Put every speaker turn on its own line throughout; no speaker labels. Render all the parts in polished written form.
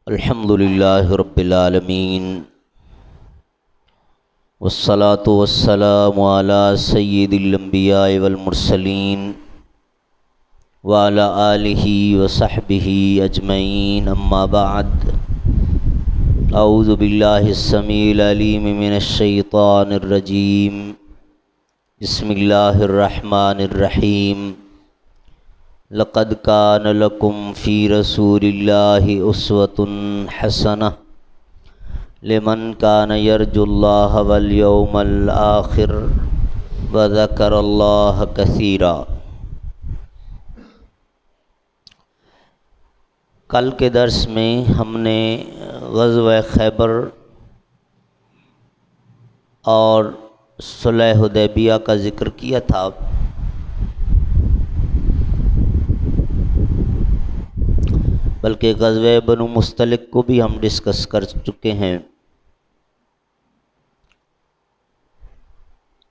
الحمد للہ رب العالمین والصلاة والسلام علی سید الانبیاء والمرسلین وعلی آلہ وصحبہ اجمعین، اما بعد۔ اعوذ باللہ السمیع العلیم من الشیطان الرجیم، بسم اللہ الرحمن الرحیم۔ لقد کان لکم فی رسول اللہ اسوۃ حسنہ لمن کان یرجو اللہ والیوم الآخر وذکر اللہ کثیرا۔ کل کے درس میں ہم نے غزوہ خیبر اور صلح حدیبیہ کا ذکر کیا تھا۔ بلکہ غزوہ بنو مستلق کو بھی ہم ڈسکس کر چکے ہیں۔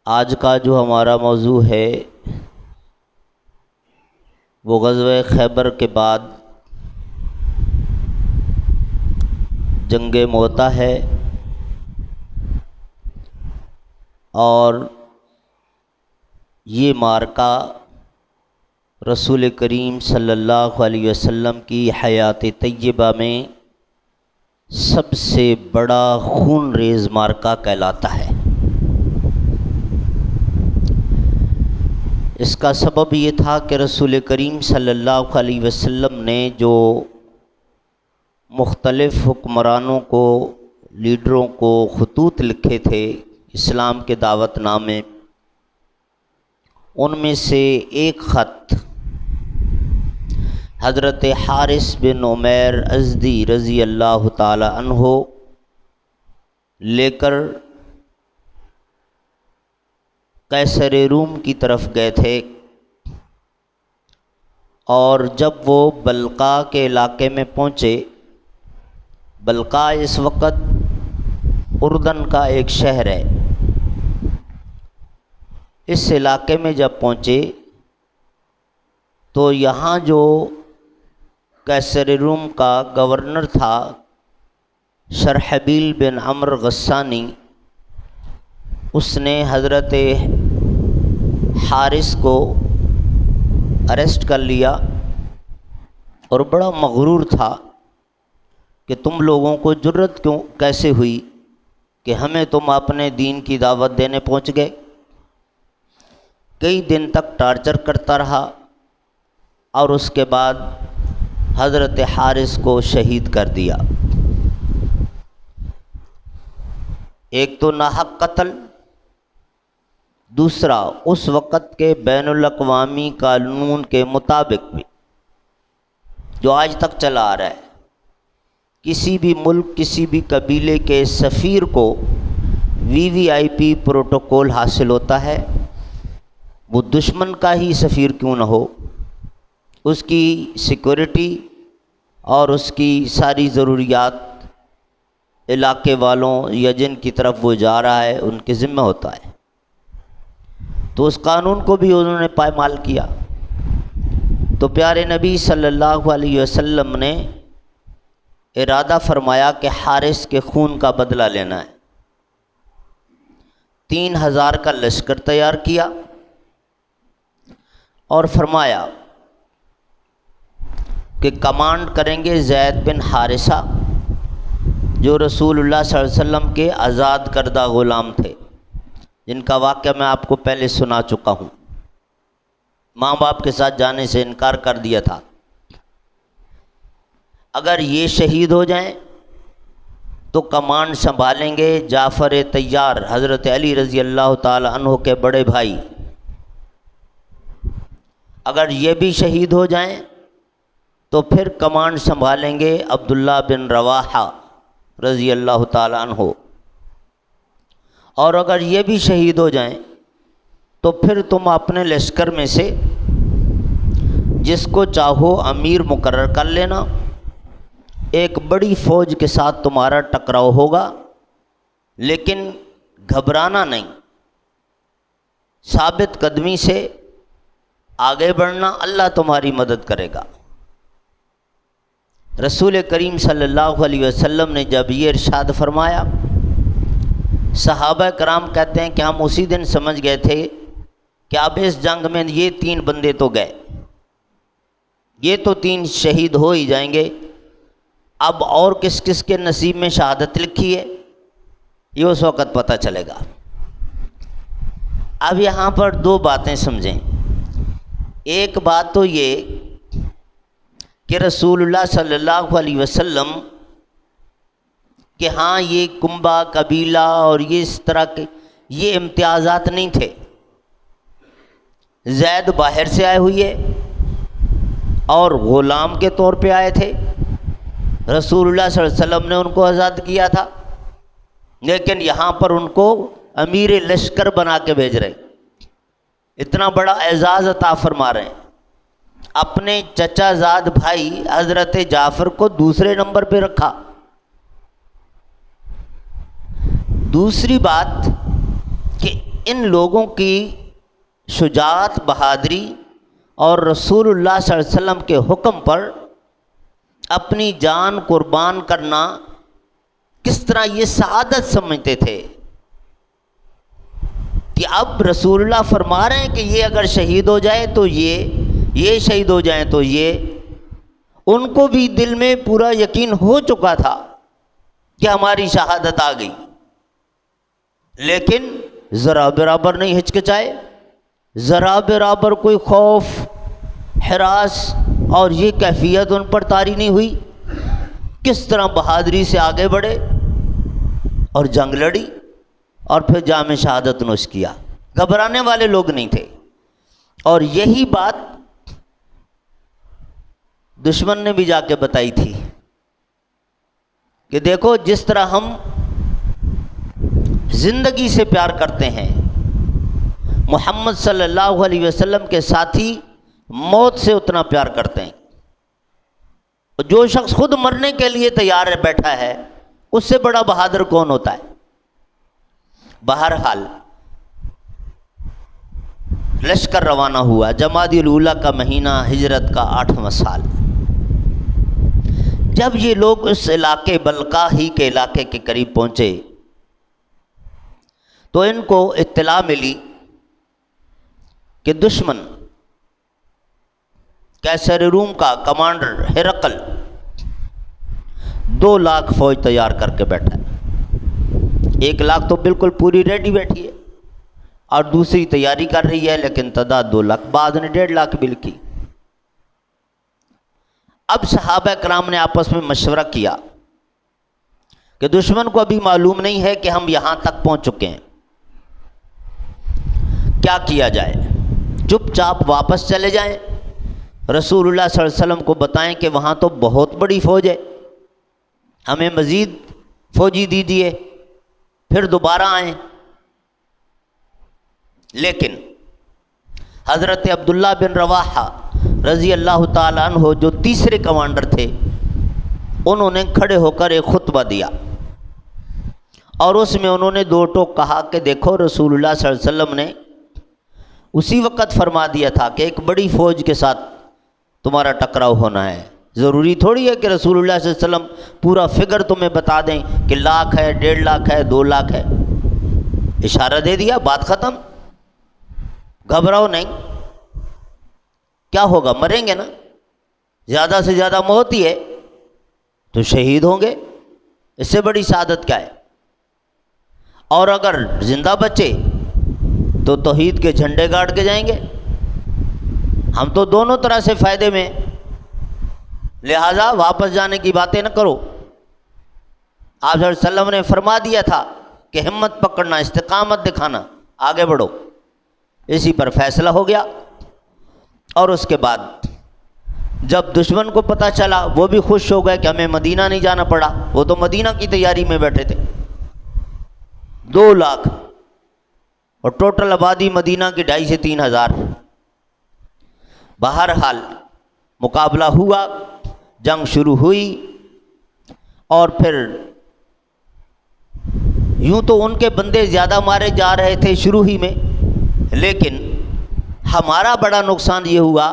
آج کا جو ہمارا موضوع ہے وہ غزوہ خیبر کے بعد جنگ موطا ہے، اور یہ معرکہ رسول کریم صلی اللہ علیہ وسلم کی حیات طیبہ میں سب سے بڑا خون ریز معرکہ کہلاتا ہے۔ اس کا سبب یہ تھا کہ رسول کریم صلی اللہ علیہ وسلم نے جو مختلف حکمرانوں کو، لیڈروں کو خطوط لکھے تھے اسلام کے دعوت نامے، ان میں سے ایک خط حضرت حارث بن عمیر ازدی رضی اللہ تعالی عنہ لے کر قیصر روم کی طرف گئے تھے، اور جب وہ بلقاء کے علاقے میں پہنچے، بلقاء اس وقت اردن کا ایک شہر ہے، اس علاقے میں جب پہنچے تو یہاں جو قیصر روم کا گورنر تھا شرحبیل بن عمرو غسانی، اس نے حضرت حارث کو اریسٹ کر لیا، اور بڑا مغرور تھا کہ تم لوگوں کو جرت کیسے ہوئی کہ ہمیں تم اپنے دین کی دعوت دینے پہنچ گئے۔ کئی دن تک ٹارچر کرتا رہا، اور اس کے بعد حضرت حارث کو شہید کر دیا۔ ایک تو ناحق قتل، دوسرا اس وقت کے بین الاقوامی قانون کے مطابق بھی جو آج تک چلا آ رہا ہے، کسی بھی ملک، کسی بھی قبیلے کے سفیر کو VVIP پروٹوکول حاصل ہوتا ہے، وہ دشمن کا ہی سفیر کیوں نہ ہو، اس کی سیکورٹی اور اس کی ساری ضروریات علاقے والوں یا جن کی طرف وہ جا رہا ہے ان کے ذمہ ہوتا ہے۔ تو اس قانون کو بھی انہوں نے پائمال کیا۔ تو پیارے نبی صلی اللہ علیہ وسلم نے ارادہ فرمایا کہ حارث کے خون کا بدلہ لینا ہے۔ 3000 کا لشکر تیار کیا اور فرمایا کہ کمانڈ کریں گے زید بن حارثہ، جو رسول اللہ صلی اللہ علیہ وسلم کے آزاد کردہ غلام تھے، جن کا واقعہ میں آپ کو پہلے سنا چکا ہوں۔ ماں باپ کے ساتھ جانے سے انکار کر دیا تھا۔ اگر یہ شہید ہو جائیں تو کمانڈ سنبھالیں گے جعفر طیار، حضرت علی رضی اللہ تعالی عنہ کے بڑے بھائی۔ اگر یہ بھی شہید ہو جائیں تو پھر کمانڈ سنبھالیں گے عبداللہ بن رواحہ رضی اللہ تعالی عنہ، اور اگر یہ بھی شہید ہو جائیں تو پھر تم اپنے لشکر میں سے جس کو چاہو امیر مقرر کر لینا، ایک بڑی فوج کے ساتھ تمہارا ٹکراؤ ہوگا، لیکن گھبرانا نہیں، ثابت قدمی سے آگے بڑھنا، اللہ تمہاری مدد کرے گا۔ رسول کریم صلی اللہ علیہ وسلم نے جب یہ ارشاد فرمایا، صحابہ کرام کہتے ہیں کہ ہم اسی دن سمجھ گئے تھے کہ اب اس جنگ میں یہ 3 بندے تو گئے، یہ تو 3 شہید ہو ہی جائیں گے، اب اور کس کس کے نصیب میں شہادت لکھی ہے یہ اس وقت پتہ چلے گا۔ اب یہاں پر 2 باتیں سمجھیں۔ ایک بات تو یہ کہ رسول اللہ صلی اللہ علیہ وسلم کہ ہاں یہ کنبہ قبیلہ اور یہ اس طرح کے یہ امتیازات نہیں تھے۔ زید باہر سے آئے ہوئے اور غلام کے طور پہ آئے تھے، رسول اللہ صلی اللہ علیہ وسلم نے ان کو آزاد کیا تھا، لیکن یہاں پر ان کو امیر لشکر بنا کے بھیج رہے، اتنا بڑا اعزاز عطا فرما رہے ہیں۔ اپنے چچا زاد بھائی حضرت جعفر کو دوسرے نمبر پہ رکھا۔ دوسری بات کہ ان لوگوں کی شجاعت، بہادری اور رسول اللہ صلی اللہ علیہ وسلم کے حکم پر اپنی جان قربان کرنا کس طرح یہ سعادت سمجھتے تھے کہ اب رسول اللہ فرما رہے ہیں کہ یہ اگر شہید ہو جائے تو یہ شہید ہو جائیں تو یہ، ان کو بھی دل میں پورا یقین ہو چکا تھا کہ ہماری شہادت آ گئی، لیکن ذرا برابر نہیں ہچکچائے، ذرا برابر کوئی خوف، ہراس اور یہ کیفیت ان پر طاری نہیں ہوئی، کس طرح بہادری سے آگے بڑھے اور جنگ لڑی اور پھر جام شہادت نوش کیا۔ گھبرانے والے لوگ نہیں تھے۔ اور یہی بات دشمن نے بھی جا کے بتائی تھی کہ دیکھو جس طرح ہم زندگی سے پیار کرتے ہیں، محمد صلی اللہ علیہ وسلم کے ساتھی موت سے اتنا پیار کرتے ہیں۔ جو شخص خود مرنے کے لیے تیار بیٹھا ہے اس سے بڑا بہادر کون ہوتا ہے؟ بہرحال لشکر روانہ ہوا، جمادی الاولیٰ کا مہینہ، ہجرت کا 8واں سال۔ جب یہ لوگ اس علاقے بلقا ہی کے علاقے کے قریب پہنچے تو ان کو اطلاع ملی کہ دشمن کیسر روم کا کمانڈر ہرقل 2 لاکھ فوج تیار کر کے بیٹھا ہے۔ 1 لاکھ تو بالکل پوری ریڈی بیٹھی ہے اور دوسری تیاری کر رہی ہے، لیکن تعداد 2 لاکھ، بعض نے 1.5 لاکھ بھی لکھی۔ اب صحابہ کرام نے آپس میں مشورہ کیا کہ دشمن کو ابھی معلوم نہیں ہے کہ ہم یہاں تک پہنچ چکے ہیں، کیا کیا جائے؟ چپ چاپ واپس چلے جائیں، رسول اللہ صلی اللہ علیہ وسلم کو بتائیں کہ وہاں تو بہت بڑی فوج ہے، ہمیں مزید فوجی دی دیے، پھر دوبارہ آئیں۔ لیکن حضرت عبداللہ بن رواحہ رضی اللہ تعالیٰ عنہ جو تیسرے کمانڈر تھے، انہوں نے کھڑے ہو کر ایک خطبہ دیا اور اس میں انہوں نے 2 ٹوک کہا کہ دیکھو رسول اللہ صلی اللہ علیہ وسلم نے اسی وقت فرما دیا تھا کہ ایک بڑی فوج کے ساتھ تمہارا ٹکراؤ ہونا ہے، ضروری تھوڑی ہے کہ رسول اللہ صلی اللہ علیہ وسلم پورا فگر تمہیں بتا دیں کہ لاکھ ہے، 1.5 لاکھ ہے، 2 لاکھ ہے۔ اشارہ دے دیا، بات ختم، گھبراؤ نہیں۔ کیا ہوگا؟ مریں گے نا، زیادہ سے زیادہ موت ہی ہے، تو شہید ہوں گے، اس سے بڑی سعادت کیا ہے؟ اور اگر زندہ بچے تو توحید کے جھنڈے گاڑ کے جائیں گے، ہم تو دونوں طرح سے فائدے میں، لہٰذا واپس جانے کی باتیں نہ کرو۔ آپ صلی اللہ علیہ وسلم نے فرما دیا تھا کہ ہمت پکڑنا، استقامت دکھانا، آگے بڑھو۔ اسی پر فیصلہ ہو گیا۔ اور اس کے بعد جب دشمن کو پتہ چلا وہ بھی خوش ہو گئے کہ ہمیں مدینہ نہیں جانا پڑا، وہ تو مدینہ کی تیاری میں بیٹھے تھے۔ 2 لاکھ اور ٹوٹل آبادی مدینہ کی 2.5 سے 3 ہزار۔ بہرحال مقابلہ ہوا، جنگ شروع ہوئی، اور پھر یوں تو ان کے بندے زیادہ مارے جا رہے تھے شروع ہی میں، لیکن ہمارا بڑا نقصان یہ ہوا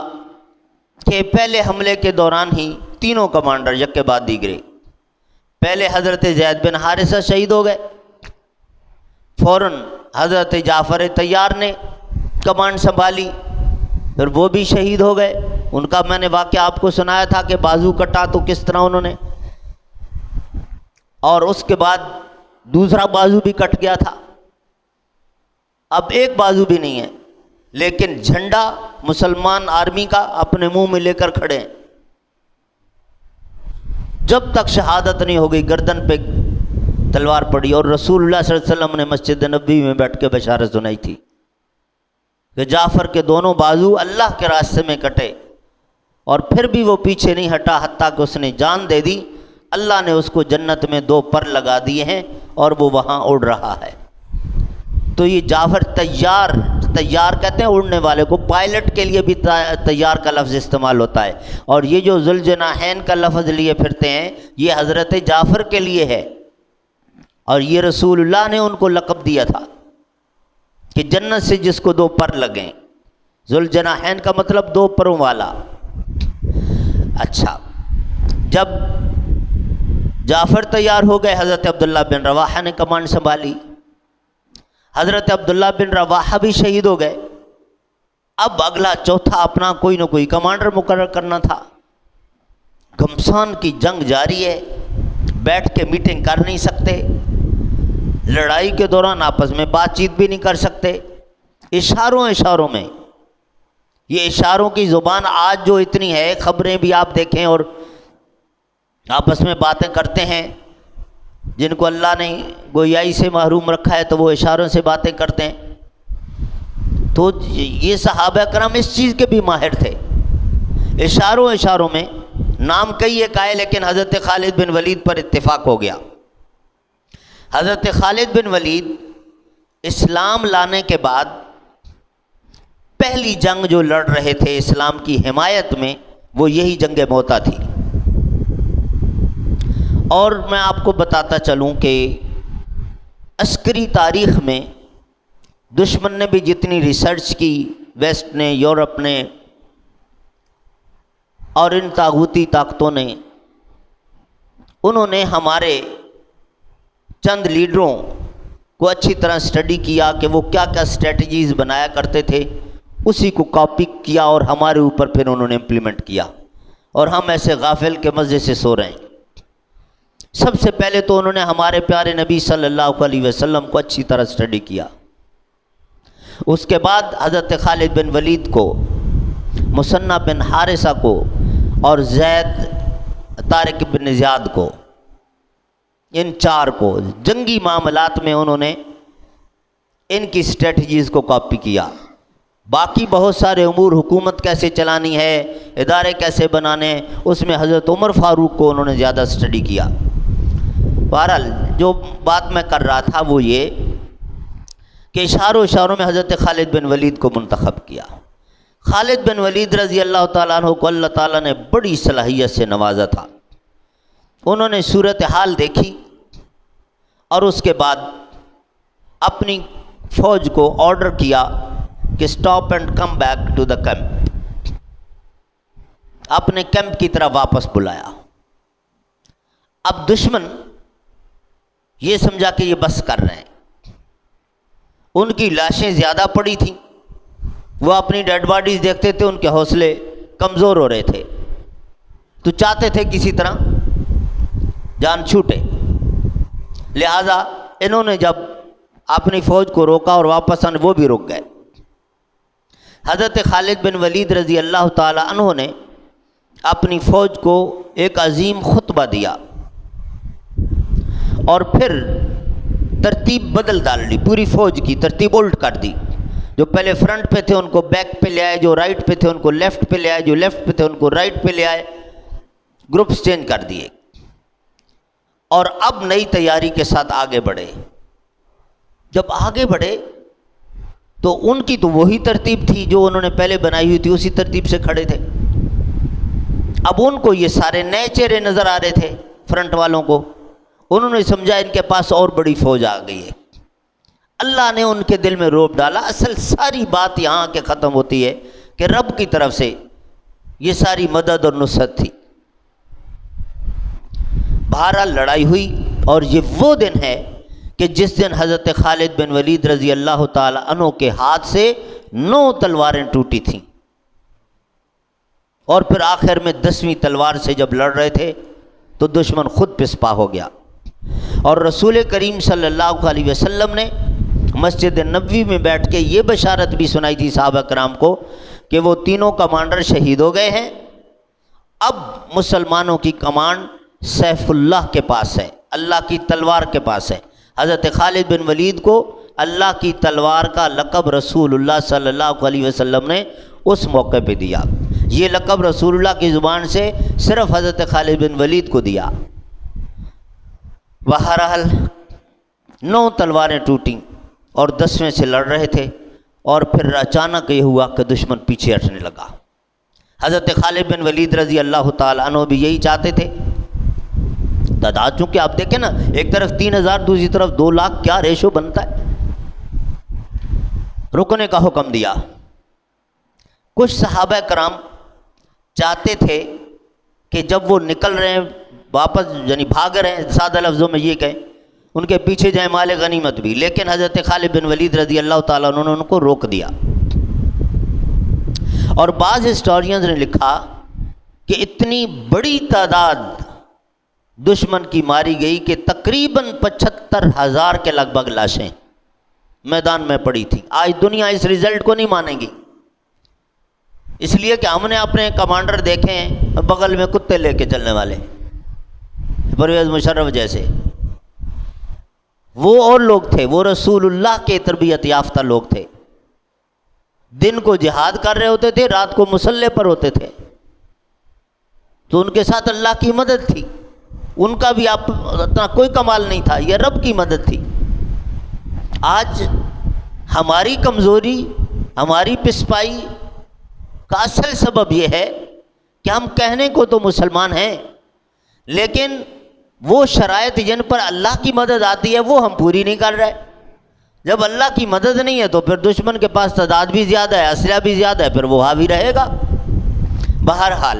کہ پہلے حملے کے دوران ہی تینوں کمانڈر یک کے بعد دیگرے. پہلے حضرت زید بن حارثہ شہید ہو گئے، فوراً حضرت جعفر طیار نے کمانڈ سنبھالی، پھر وہ بھی شہید ہو گئے. ان کا میں نے واقعہ آپ کو سنایا تھا کہ بازو کٹا تو کس طرح انہوں نے، اور اس کے بعد دوسرا بازو بھی کٹ گیا تھا. اب ایک بازو بھی نہیں ہے، لیکن جھنڈا مسلمان آرمی کا اپنے منہ میں لے کر کھڑے ہیں. جب تک شہادت نہیں ہو گئی گردن پہ تلوار پڑی، اور رسول اللہ صلی اللہ علیہ وسلم نے مسجد نبوی میں بیٹھ کے بشارت سنائی تھی کہ جعفر کے دونوں بازو اللہ کے راستے میں کٹے، اور پھر بھی وہ پیچھے نہیں ہٹا حتیٰ کہ اس نے جان دے دی. اللہ نے اس کو جنت میں 2 پر لگا دیے ہیں اور وہ وہاں اڑ رہا ہے. تو یہ جعفر تیار کہتے ہیں اڑنے والے کو، پائلٹ کے لیے بھی تیار کا لفظ استعمال ہوتا ہے. اور یہ جو ذوالجناحین کا لفظ لیے پھرتے ہیں یہ حضرت جعفر کے لیے ہے، اور یہ رسول اللہ نے ان کو لقب دیا تھا کہ جنت سے جس کو 2 پر لگیں. ذوالجناحین کا مطلب 2 پروں والا. اچھا، جب جعفر تیار ہو گئے، حضرت عبداللہ بن رواحہ نے کمانڈ سنبھالی. حضرت عبداللہ بن رواحہ بھی شہید ہو گئے. اب اگلا چوتھا اپنا کوئی نہ کوئی کمانڈر مقرر کرنا تھا. گھمسان کی جنگ جاری ہے، بیٹھ کے میٹنگ کر نہیں سکتے، لڑائی کے دوران آپس میں بات چیت بھی نہیں کر سکتے، اشاروں میں. یہ اشاروں کی زبان آج جو اتنی ہے، خبریں بھی آپ دیکھیں اور آپس میں باتیں کرتے ہیں. جن کو اللہ نے گویائی سے محروم رکھا ہے تو وہ اشاروں سے باتیں کرتے ہیں. تو یہ صحابہ کرام اس چیز کے بھی ماہر تھے. اشاروں میں نام کئی ایک آئے، لیکن حضرت خالد بن ولید پر اتفاق ہو گیا. حضرت خالد بن ولید اسلام لانے کے بعد پہلی جنگ جو لڑ رہے تھے اسلام کی حمایت میں، وہ یہی جنگ موتا تھی. اور میں آپ کو بتاتا چلوں کہ عسکری تاریخ میں دشمن نے بھی جتنی ریسرچ کی، ویسٹ نے، یورپ نے اور ان طاغوتی طاقتوں نے، انہوں نے ہمارے چند لیڈروں کو اچھی طرح سٹڈی کیا کہ وہ کیا کیا اسٹریٹجیز بنایا کرتے تھے، اسی کو کاپی کیا اور ہمارے اوپر پھر انہوں نے امپلیمنٹ کیا، اور ہم ایسے غافل کے مزے سے سو رہے ہیں. سب سے پہلے تو انہوں نے ہمارے پیارے نبی صلی اللہ علیہ وسلم کو اچھی طرح سٹڈی کیا. اس کے بعد حضرت خالد بن ولید کو، مثنى بن حارثہ کو اور زید طارق بن زیاد کو، ان 4 کو جنگی معاملات میں انہوں نے ان کی اسٹریٹجیز کو کاپی کیا. باقی بہت سارے امور، حکومت کیسے چلانی ہے، ادارے کیسے بنانے، اس میں حضرت عمر فاروق کو انہوں نے زیادہ سٹڈی کیا. بہرحال جو بات میں کر رہا تھا وہ یہ کہ اشاروں میں حضرت خالد بن ولید کو منتخب کیا. خالد بن ولید رضی اللہ تعالیٰ عنہ کو اللہ تعالیٰ نے بڑی صلاحیت سے نوازا تھا. انہوں نے صورتحال دیکھی اور اس کے بعد اپنی فوج کو آرڈر کیا کہ stop and come back to the camp, اپنے کیمپ کی طرف واپس بلایا. اب دشمن یہ سمجھا کہ یہ بس کر رہے ہیں، ان کی لاشیں زیادہ پڑی تھیں، وہ اپنی ڈیڈ باڈیز دیکھتے تھے، ان کے حوصلے کمزور ہو رہے تھے، تو چاہتے تھے کسی طرح جان چھوٹے. لہذا انہوں نے جب اپنی فوج کو روکا اور واپس آنے، وہ بھی رک گئے. حضرت خالد بن ولید رضی اللہ تعالی عنہ نے اپنی فوج کو ایک عظیم خطبہ دیا اور پھر ترتیب بدل ڈال دی، پوری فوج کی ترتیب الٹ کر دی. جو پہلے فرنٹ پہ تھے ان کو بیک پہ لے آئے، جو رائٹ پہ تھے ان کو لیفٹ پہ لے آئے، جو لیفٹ پہ تھے ان کو رائٹ پہ لے آئے، گروپس چینج کر دیے اور اب نئی تیاری کے ساتھ آگے بڑھے. جب آگے بڑھے تو ان کی تو وہی ترتیب تھی جو انہوں نے پہلے بنائی ہوئی تھی، اسی ترتیب سے کھڑے تھے. اب ان کو یہ سارے نئے چہرے نظر آ رہے تھے فرنٹ والوں کو. انہوں نے سمجھا ان کے پاس اور بڑی فوج آ گئی ہے. اللہ نے ان کے دل میں رعب ڈالا. اصل ساری بات یہاں کے ختم ہوتی ہے کہ رب کی طرف سے یہ ساری مدد اور نصرت تھی. بہرحال لڑائی ہوئی، اور یہ وہ دن ہے کہ جس دن حضرت خالد بن ولید رضی اللہ تعالی عنہ کے ہاتھ سے 9 تلواریں ٹوٹی تھیں، اور پھر آخر میں 10ویں تلوار سے جب لڑ رہے تھے تو دشمن خود پسپا ہو گیا۔ اور رسول کریم صلی اللہ علیہ وسلم نے مسجد نبوی میں بیٹھ کے یہ بشارت بھی سنائی تھی صحابہ کرام کو کہ وہ تینوں کمانڈر شہید ہو گئے ہیں، اب مسلمانوں کی کمانڈ سیف اللہ کے پاس ہے، اللہ کی تلوار کے پاس ہے۔ حضرت خالد بن ولید کو اللہ کی تلوار کا لقب رسول اللہ صلی اللہ علیہ وسلم نے اس موقع پہ دیا۔ یہ لقب رسول اللہ کی زبان سے صرف حضرت خالد بن ولید کو دیا۔ بہرحال 9 تلواریں ٹوٹیں اور 10ویں سے لڑ رہے تھے، اور پھر اچانک یہ ہوا کہ دشمن پیچھے ہٹنے لگا۔ حضرت خالد بن ولید رضی اللہ تعالیٰ عنہ بھی یہی چاہتے تھے۔ تعداد چونکہ آپ دیکھیں نا، ایک طرف 3000 دوسری طرف 2 لاکھ، کیا ریشو بنتا ہے۔ رکنے کا حکم دیا۔ کچھ صحابہ کرام چاہتے تھے کہ جب وہ نکل رہے ہیں واپس، یعنی بھاگ رہے ہیں، سادہ لفظوں میں یہ کہیں، ان کے پیچھے جائیں مال غنیمت بھی، لیکن حضرت خالد بن ولید رضی اللہ تعالیٰ عنہ نے ان کو روک دیا۔ اور بعض ہسٹورینز نے لکھا کہ اتنی بڑی تعداد دشمن کی ماری گئی کہ تقریباً 75,000 کے لگ بھگ لاشیں میدان میں پڑی تھی۔ آج دنیا اس رزلٹ کو نہیں مانے گی، اس لیے کہ ہم نے اپنے کمانڈر دیکھے ہیں بغل میں کتے لے کے چلنے والے، پرویز مشرف جیسے، وہ اور لوگ تھے، وہ رسول اللہ کے تربیت یافتہ لوگ تھے، دن کو جہاد کر رہے ہوتے تھے، رات کو مسلح پر ہوتے تھے، تو ان کے ساتھ اللہ کی مدد تھی، ان کا بھی اتنا کوئی کمال نہیں تھا، یہ رب کی مدد تھی۔ آج ہماری کمزوری، ہماری پسپائی کا اصل سبب یہ ہے کہ ہم کہنے کو تو مسلمان ہیں، لیکن وہ شرائط جن پر اللہ کی مدد آتی ہے وہ ہم پوری نہیں کر رہے۔ جب اللہ کی مدد نہیں ہے تو پھر دشمن کے پاس تعداد بھی زیادہ ہے، اسلحہ بھی زیادہ ہے، پھر وہ حاوی رہے گا۔ بہرحال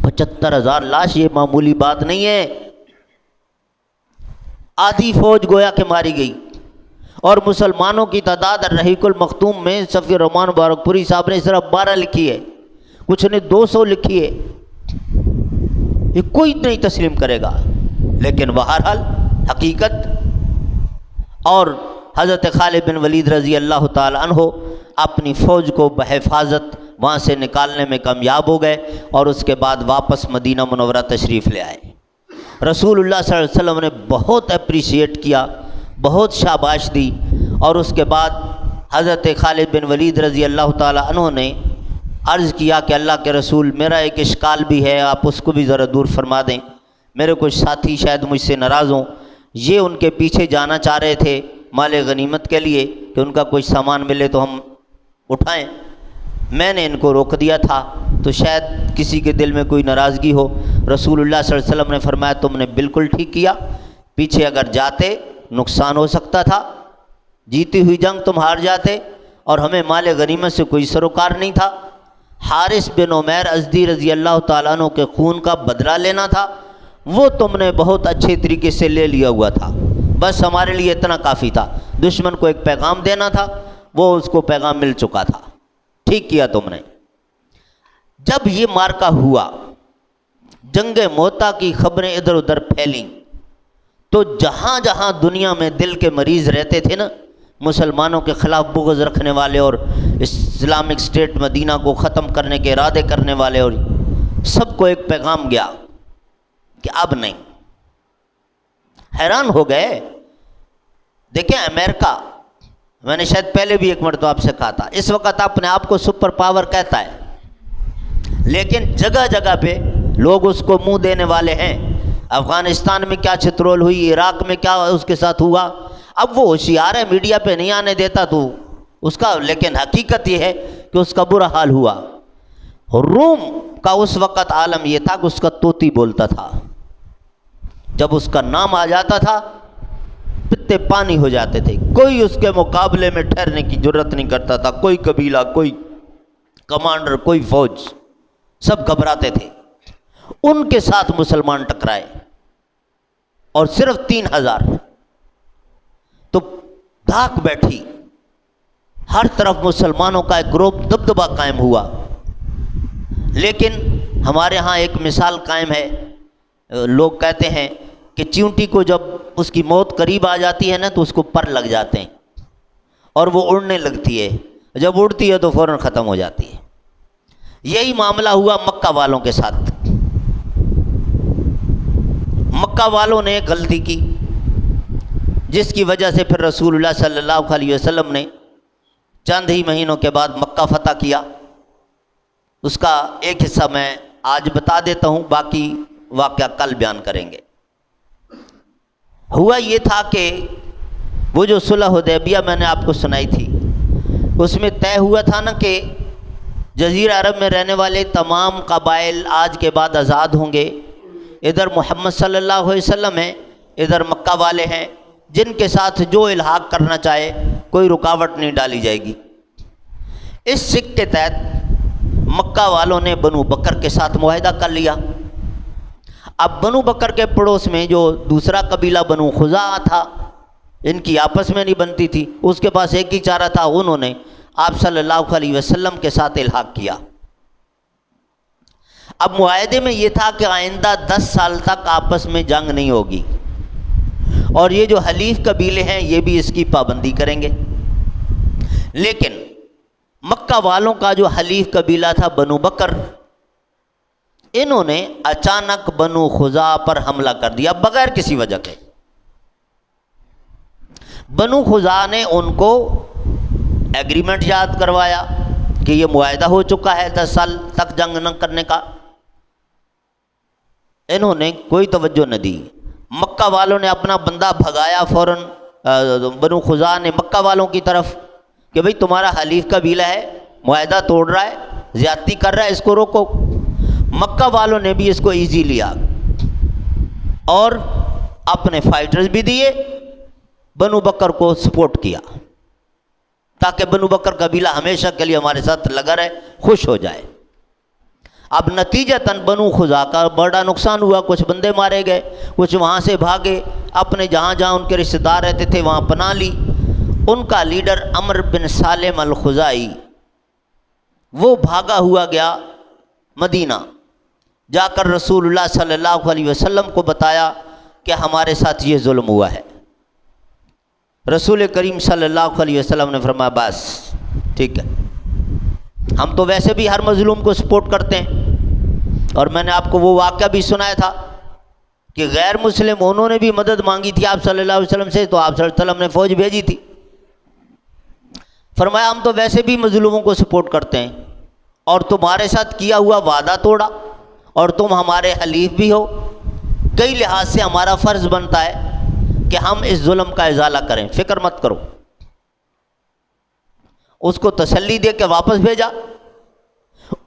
75,000 لاش یہ معمولی بات نہیں ہے، آدھی فوج گویا کہ ماری گئی، اور مسلمانوں کی تعداد الرحیق المختوم میں صفی الرحمان مبارک پوری صاحب نے صرف 12 لکھی ہے، کچھ نے 200 لکھی ہے، یہ کوئی نہیں تسلیم کرے گا، لیکن بہرحال حقیقت۔ اور حضرت خالد بن ولید رضی اللہ تعالی عنہ اپنی فوج کو بحفاظت وہاں سے نکالنے میں کامیاب ہو گئے، اور اس کے بعد واپس مدینہ منورہ تشریف لے آئے۔ رسول اللہ صلی اللہ علیہ وسلم نے بہت اپریشیٹ کیا، بہت شاباش دی، اور اس کے بعد حضرت خالد بن ولید رضی اللہ تعالی عنہ نے عرض کیا کہ اللہ کے رسول، میرا ایک اشکال بھی ہے، آپ اس کو بھی ذرا دور فرما دیں، میرے کچھ ساتھی شاید مجھ سے ناراض ہوں، یہ ان کے پیچھے جانا چاہ رہے تھے مال غنیمت کے لیے کہ ان کا کوئی سامان ملے تو ہم اٹھائیں، میں نے ان کو روک دیا تھا، تو شاید کسی کے دل میں کوئی ناراضگی ہو۔ رسول اللہ صلی اللہ علیہ وسلم نے فرمایا تم نے بالکل ٹھیک کیا، پیچھے اگر جاتے نقصان ہو سکتا تھا، جیتی ہوئی جنگ تم ہار جاتے، اور ہمیں مال غنیمت سے کوئی سروکار نہیں تھا، حارث بن عمیر ازدی رضی اللہ تعالیٰ عنہ کے خون کا بدلہ لینا تھا، وہ تم نے بہت اچھے طریقے سے لے لیا ہوا تھا، بس ہمارے لیے اتنا کافی تھا، دشمن کو ایک پیغام دینا تھا، وہ اس کو پیغام مل چکا تھا، ٹھیک کیا تم نے۔ جب یہ مارکا ہوا، جنگ موتا کی خبریں ادھر ادھر پھیلیں، تو جہاں جہاں دنیا میں دل کے مریض رہتے تھے نا، مسلمانوں کے خلاف بغض رکھنے والے اور اسلامک اسٹیٹ مدینہ کو ختم کرنے کے ارادے کرنے والے، اور سب کو ایک پیغام گیا کہ اب نہیں۔ حیران ہو گئے۔ دیکھیں امریکہ، میں نے شاید پہلے بھی ایک مرتبہ آپ سے کہا تھا، اس وقت اپنے آپ کو سپر پاور کہتا ہے، لیکن جگہ جگہ پہ لوگ اس کو منہ دینے والے ہیں۔ افغانستان میں کیا چھترول ہوئی، عراق میں کیا اس کے ساتھ ہوا، اب وہ ہوشیار ہے، میڈیا پہ نہیں آنے دیتا تو اس کا، لیکن حقیقت یہ ہے کہ اس کا برا حال ہوا۔ روم کا اس وقت عالم یہ تھا کہ اس کا طوطی بولتا تھا، جب اس کا نام آ جاتا تھا پتے پانی ہو جاتے تھے، کوئی اس کے مقابلے میں ٹھہرنے کی جرت نہیں کرتا تھا، کوئی قبیلہ، کوئی کمانڈر، کوئی فوج، سب گھبراتے تھے۔ ان کے ساتھ مسلمان ٹکرائے، اور صرف 3000، تو دھاک بیٹھی، ہر طرف مسلمانوں کا ایک گروپ دبدبا قائم ہوا۔ لیکن ہمارے ہاں ایک مثال قائم ہے، لوگ کہتے ہیں کہ چیونٹی کو جب اس کی موت قریب آ جاتی ہے نا تو اس کو پر لگ جاتے ہیں اور وہ اڑنے لگتی ہے، جب اڑتی ہے تو فوراً ختم ہو جاتی ہے۔ یہی معاملہ ہوا مکہ والوں کے ساتھ۔ مکہ والوں نے غلطی کی، جس کی وجہ سے پھر رسول اللہ صلی اللہ علیہ وسلم نے چند ہی مہینوں کے بعد مکہ فتح کیا۔ اس کا ایک حصہ میں آج بتا دیتا ہوں، باقی واقعہ کل بیان کریں گے۔ ہوا یہ تھا کہ وہ جو صلح حدیبیہ میں نے آپ کو سنائی تھی، اس میں طے ہوا تھا نا کہ جزیرہ عرب میں رہنے والے تمام قبائل آج کے بعد آزاد ہوں گے۔ ادھر محمد صلی اللہ علیہ وسلم ہیں، ادھر مکہ والے ہیں، جن کے ساتھ جو الحاق کرنا چاہے کوئی رکاوٹ نہیں ڈالی جائے گی۔ اس سکھ کے تحت مکہ والوں نے بنو بکر کے ساتھ معاہدہ کر لیا۔ اب بنو بکر کے پڑوس میں جو دوسرا قبیلہ بنو خزاعہ تھا، ان کی آپس میں نہیں بنتی تھی، اس کے پاس ایک ہی چارہ تھا، انہوں نے آپ صلی اللہ علیہ وسلم کے ساتھ الحاق کیا۔ اب معاہدے میں یہ تھا کہ آئندہ 10 سال تک آپس میں جنگ نہیں ہوگی، اور یہ جو حلیف قبیلے ہیں یہ بھی اس کی پابندی کریں گے۔ لیکن مکہ والوں کا جو حلیف قبیلہ تھا بنو بکر، انہوں نے اچانک بنو خزاعہ پر حملہ کر دیا بغیر کسی وجہ کے۔ بنو خزاعہ نے ان کو ایگریمنٹ یاد کروایا کہ یہ معاہدہ ہو چکا ہے 10 سال تک جنگ نہ کرنے کا، انہوں نے کوئی توجہ نہ دی۔ مکہ والوں نے اپنا بندہ بھگایا فوراً، بنو خزاعہ نے مکہ والوں کی طرف کہ بھئی تمہارا حلیف قبیلہ ہے، معاہدہ توڑ رہا ہے، زیادتی کر رہا ہے، اس کو روکو۔ مکہ والوں نے بھی اس کو ایزی لیا اور اپنے فائٹرز بھی دیے، بنو بکر کو سپورٹ کیا تاکہ بنو بکر قبیلہ ہمیشہ کے لیے ہمارے ساتھ لگا رہے، خوش ہو جائے۔ اب نتیجتاً بنو خزاعہ کا بڑا نقصان ہوا، کچھ بندے مارے گئے، کچھ وہاں سے بھاگے، اپنے جہاں جہاں ان کے رشتہ دار رہتے تھے وہاں پناہ لی۔ ان کا لیڈر عمر بن سالم الخزاعی وہ بھاگا ہوا گیا مدینہ، جا کر رسول اللہ صلی اللہ علیہ وسلم کو بتایا کہ ہمارے ساتھ یہ ظلم ہوا ہے۔ رسول کریم صلی اللہ علیہ وسلم نے فرمایا بس ٹھیک ہے، ہم تو ویسے بھی ہر مظلوم کو سپورٹ کرتے ہیں، اور میں نے آپ کو وہ واقعہ بھی سنایا تھا کہ غیر مسلم انہوں نے بھی مدد مانگی تھی آپ صلی اللہ علیہ وسلم سے، تو آپ صلی اللہ علیہ وسلم نے فوج بھیجی تھی۔ فرمایا ہم تو ویسے بھی مظلوموں کو سپورٹ کرتے ہیں، اور تمہارے ساتھ کیا ہوا وعدہ توڑا، اور تم ہمارے حلیف بھی ہو، کئی لحاظ سے ہمارا فرض بنتا ہے کہ ہم اس ظلم کا ازالہ کریں، فکر مت کرو۔ اس کو تسلی دے کے واپس بھیجا۔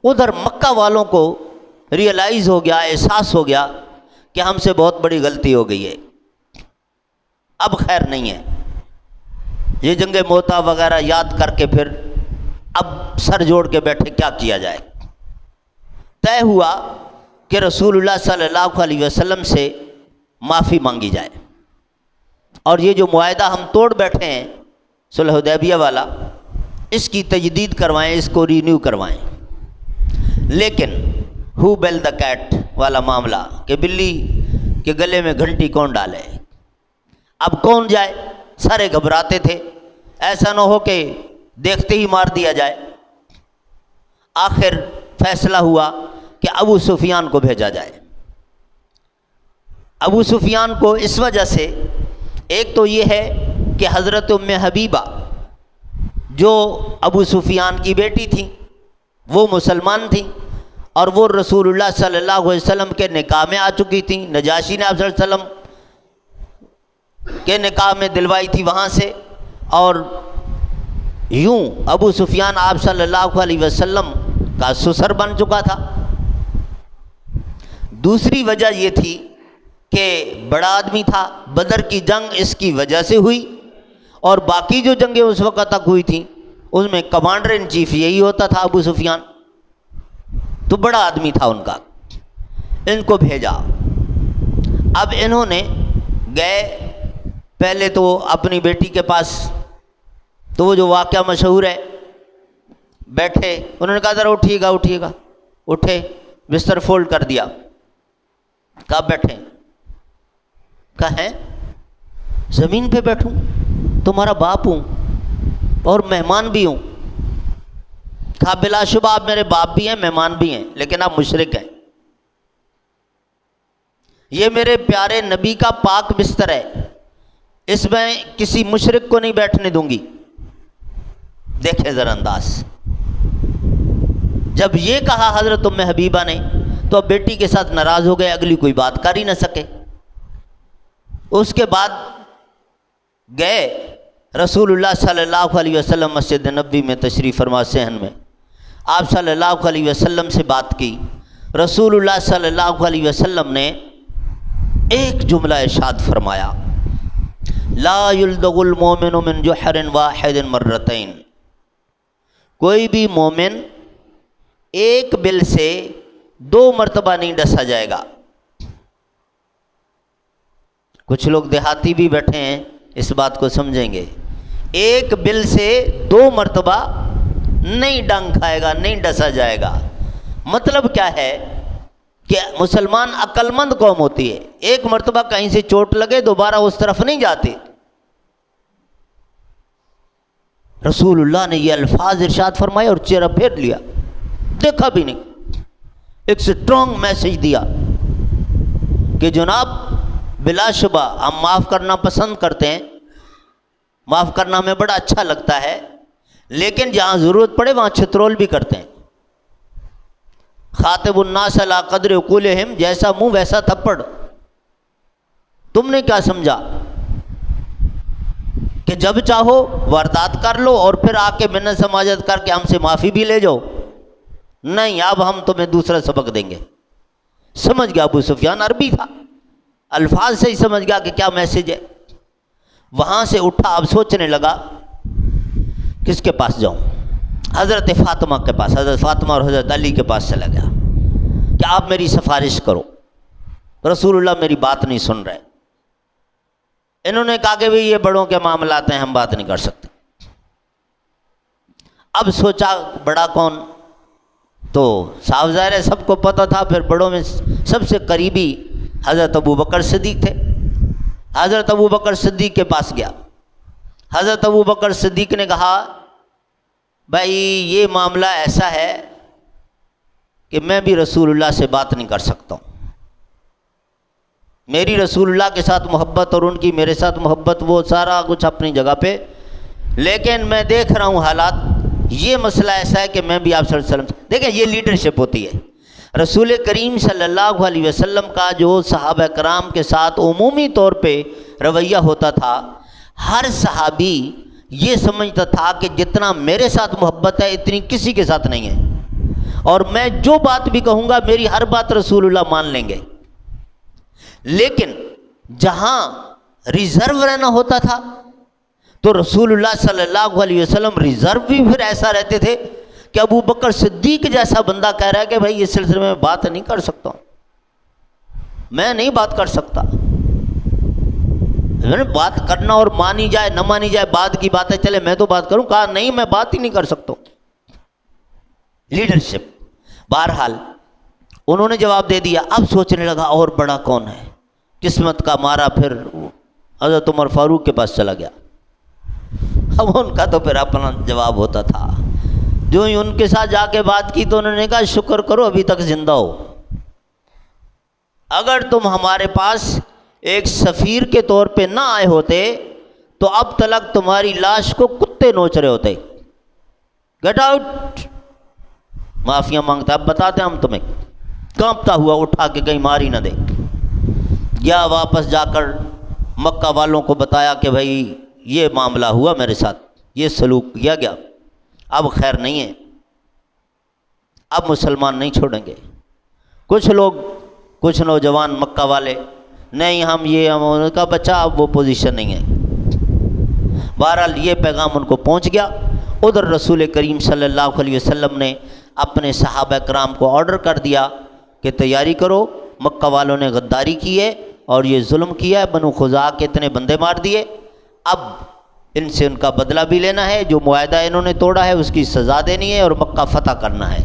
ادھر مکہ والوں کو ریئلائز ہو گیا، احساس ہو گیا کہ ہم سے بہت بڑی غلطی ہو گئی ہے، اب خیر نہیں ہے۔ یہ جنگ موتا وغیرہ یاد کر کے پھر اب سر جوڑ کے بیٹھے کیا کیا جائے۔ طے ہوا کہ رسول اللہ صلی اللہ علیہ وسلم سے معافی مانگی جائے، اور یہ جو معاہدہ ہم توڑ بیٹھے ہیں صلح حدیبیہ والا، اس کی تجدید کروائیں، اس کو رینیو کروائیں۔ لیکن ہو بیل دا کیٹ والا معاملہ کہ بلی کے گلے میں گھنٹی کون ڈالے، اب کون جائے، سارے گھبراتے تھے، ایسا نہ ہو کہ دیکھتے ہی مار دیا جائے۔ آخر فیصلہ ہوا کہ ابو سفیان کو بھیجا جائے۔ ابو سفیان کو اس وجہ سے، ایک تو یہ ہے کہ حضرت ام حبیبہ جو ابو سفیان کی بیٹی تھیں وہ مسلمان تھیں، اور وہ رسول اللہ صلی اللہ علیہ وسلم کے نکاح میں آ چکی تھیں، نجاشی نے آپ صلی اللہ علیہ وسلم کے نکاح میں دلوائی تھی وہاں سے، اور یوں ابو سفیان آپ صلی اللہ علیہ وسلم کا سسر بن چکا تھا۔ دوسری وجہ یہ تھی کہ بڑا آدمی تھا، بدر کی جنگ اس کی وجہ سے ہوئی، اور باقی جو جنگیں اس وقت تک ہوئی تھیں اس میں کمانڈر ان چیف یہی ہوتا تھا ابو سفیان، تو بڑا آدمی تھا ان کا۔ ان کو بھیجا۔ اب انہوں نے گئے پہلے تو اپنی بیٹی کے پاس، تو وہ جو واقعہ مشہور ہے، بیٹھے، انہوں نے کہا ذرا اٹھیے گا اٹھیے گا، اٹھے، بستر فولڈ کر دیا، کہا بیٹھیں، کہا ہے زمین پہ بیٹھوں، تمہارا باپ ہوں اور مہمان بھی ہوں، کہا بلا شبہ آپ میرے باپ بھی ہیں مہمان بھی ہیں، لیکن آپ مشرک ہیں، یہ میرے پیارے نبی کا پاک بستر ہے، اس میں کسی مشرک کو نہیں بیٹھنے دوں گی۔ دیکھیں ذرا انداز، جب یہ کہا حضرت ام حبیبہ نے تو اب بیٹی کے ساتھ ناراض ہو گئے، اگلی کوئی بات کر ہی نہ سکے۔ اس کے بعد گئے رسول اللہ صلی اللہ علیہ وسلم مسجد نبوی میں تشریف فرما، صحن میں آپ صلی اللہ علیہ وسلم سے بات کی، رسول اللہ صلی اللہ علیہ وسلم نے ایک جملہ ارشاد فرمایا، لا یلدغ المومن من جحر واحد مرتین، کوئی بھی مومن ایک بل سے 2 مرتبہ نہیں ڈسا جائے گا۔ کچھ لوگ دیہاتی بھی بیٹھے ہیں، اس بات کو سمجھیں گے، ایک بل سے 2 مرتبہ نہیں ڈنگ کھائے گا، نہیں ڈسا جائے گا۔ مطلب کیا ہے کہ مسلمان عقل مند قوم ہوتی ہے، ایک مرتبہ کہیں سے چوٹ لگے دوبارہ اس طرف نہیں جاتے۔ رسول اللہ نے یہ الفاظ ارشاد فرمائے اور چہرہ پھیر لیا، دیکھا بھی نہیں۔ ایک سٹرونگ میسج دیا کہ جناب بلا شبہ ہم معاف کرنا پسند کرتے ہیں، معاف کرنا ہمیں بڑا اچھا لگتا ہے، لیکن جہاں ضرورت پڑے وہاں چھترول بھی کرتے ہیں۔ خاطب الناس علی قدر عقولہم، جیسا منہ ویسا تھپڑ۔ تم نے کیا سمجھا کہ جب چاہو واردات کر لو اور پھر آ کے منت سماجت کر کے ہم سے معافی بھی لے جاؤ؟ نہیں، اب ہم تمہیں دوسرا سبق دیں گے۔ سمجھ گیا ابو سفیان، عربی تھا، الفاظ سے ہی سمجھ گیا کہ کیا میسج ہے۔ وہاں سے اٹھا، اب سوچنے لگا کس کے پاس جاؤں؟ حضرت فاطمہ کے پاس، حضرت فاطمہ اور حضرت علی کے پاس چلا گیا کہ آپ میری سفارش کرو، رسول اللہ میری بات نہیں سن رہے۔ انہوں نے کہا کہ بھئی یہ بڑوں کے معاملات ہیں، ہم بات نہیں کر سکتے۔ اب سوچا بڑا کون، تو صاف ظاہر ہے سب کو پتہ تھا، پھر بڑوں میں سب سے قریبی حضرت ابو بکر صدیق تھے۔ حضرت ابو بکر صدیق کے پاس گیا، حضرت ابو بکر صدیق نے کہا بھائی یہ معاملہ ایسا ہے کہ میں بھی رسول اللہ سے بات نہیں کر سکتا ہوں، میری رسول اللہ کے ساتھ محبت اور ان کی میرے ساتھ محبت، وہ سارا کچھ اپنی جگہ پہ، لیکن میں دیکھ رہا ہوں حالات، یہ مسئلہ ایسا ہے کہ میں بھی آپ صلی اللہ علیہ وسلم، دیکھیں یہ لیڈرشپ ہوتی ہے۔ رسول کریم صلی اللہ علیہ وسلم کا جو صحابہ کرام کے ساتھ عمومی طور پہ رویہ ہوتا تھا، ہر صحابی یہ سمجھتا تھا کہ جتنا میرے ساتھ محبت ہے اتنی کسی کے ساتھ نہیں ہے، اور میں جو بات بھی کہوں گا میری ہر بات رسول اللہ مان لیں گے۔ لیکن جہاں ریزرو رہنا ہوتا تھا تو رسول اللہ صلی اللہ علیہ وسلم ریزرو بھی پھر ایسا رہتے تھے کہ ابو بکر صدیق جیسا بندہ کہہ رہا ہے کہ بھائی اس سلسلے میں بات نہیں کر سکتا ہوں، میں نہیں بات کر سکتا۔ بات کرنا اور مانی جائے نہ مانی جائے بعد کی بات ہے، چلے میں تو بات کروں، کہا نہیں میں بات ہی نہیں کر سکتا ہوں۔ لیڈرشپ۔ بہرحال انہوں نے جواب دے دیا، اب سوچنے لگا اور بڑا کون ہے، قسمت کا مارا پھر حضرت عمر فاروق کے پاس چلا گیا۔ اب ان کا تو پھر اپنا جواب ہوتا تھا، جو ہی ان کے ساتھ جا کے بات کی تو انہوں نے کہا شکر کرو ابھی تک زندہ ہو، اگر تم ہمارے پاس ایک سفیر کے طور پہ نہ آئے ہوتے تو اب تلک تمہاری لاش کو کتے نوچ رہے ہوتے۔ گیٹ آؤٹ، معافیاں مانگتا، اب بتاتے ہم تمہیں۔ کانپتا ہوا اٹھا کے کہیں ماری نہ دے، یا واپس جا کر مکہ والوں کو بتایا کہ بھائی یہ معاملہ ہوا میرے ساتھ، یہ سلوک کیا گیا، اب خیر نہیں ہے، اب مسلمان نہیں چھوڑیں گے۔ کچھ لوگ، کچھ نوجوان مکہ والے، نہیں ہم یہ، ہم ان کا بچہ، اب وہ پوزیشن نہیں ہے۔ بہرحال یہ پیغام ان کو پہنچ گیا۔ ادھر رسول کریم صلی اللہ علیہ وسلم نے اپنے صحابہ کرام کو آرڈر کر دیا کہ تیاری کرو، مکہ والوں نے غداری کی ہے، اور یہ ظلم کیا ہے، بنو خزاعہ کے اتنے بندے مار دیے، اب ان سے ان کا بدلہ بھی لینا ہے، جو معاہدہ انہوں نے توڑا ہے اس کی سزا دینی ہے اور مکہ فتح کرنا ہے،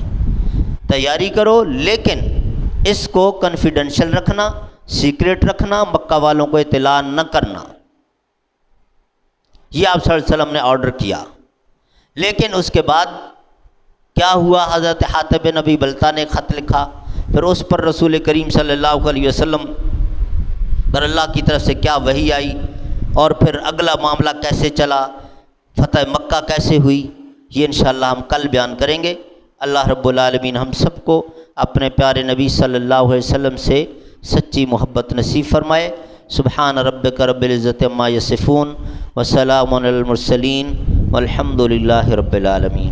تیاری کرو، لیکن اس کو کنفیڈنشل رکھنا، سیکریٹ رکھنا، مکہ والوں کو اطلاع نہ کرنا۔ یہ آپ صلی اللہ علیہ وسلم نے آرڈر کیا۔ لیکن اس کے بعد کیا ہوا، حضرت حاتب بن ابی بلتہ نے خط لکھا، پھر اس پر رسول کریم صلی اللہ علیہ وسلم پر اللہ کی طرف سے کیا وحی آئی، اور پھر اگلا معاملہ کیسے چلا، فتح مکہ کیسے ہوئی، یہ انشاءاللہ ہم کل بیان کریں گے۔ اللہ رب العالمین ہم سب کو اپنے پیارے نبی صلی اللہ علیہ وسلم سے سچی محبت نصیب فرمائے۔ سبحان ربک رب العزت عما یصفون وسلام علی المرسلین والحمد للہ رب العالمین۔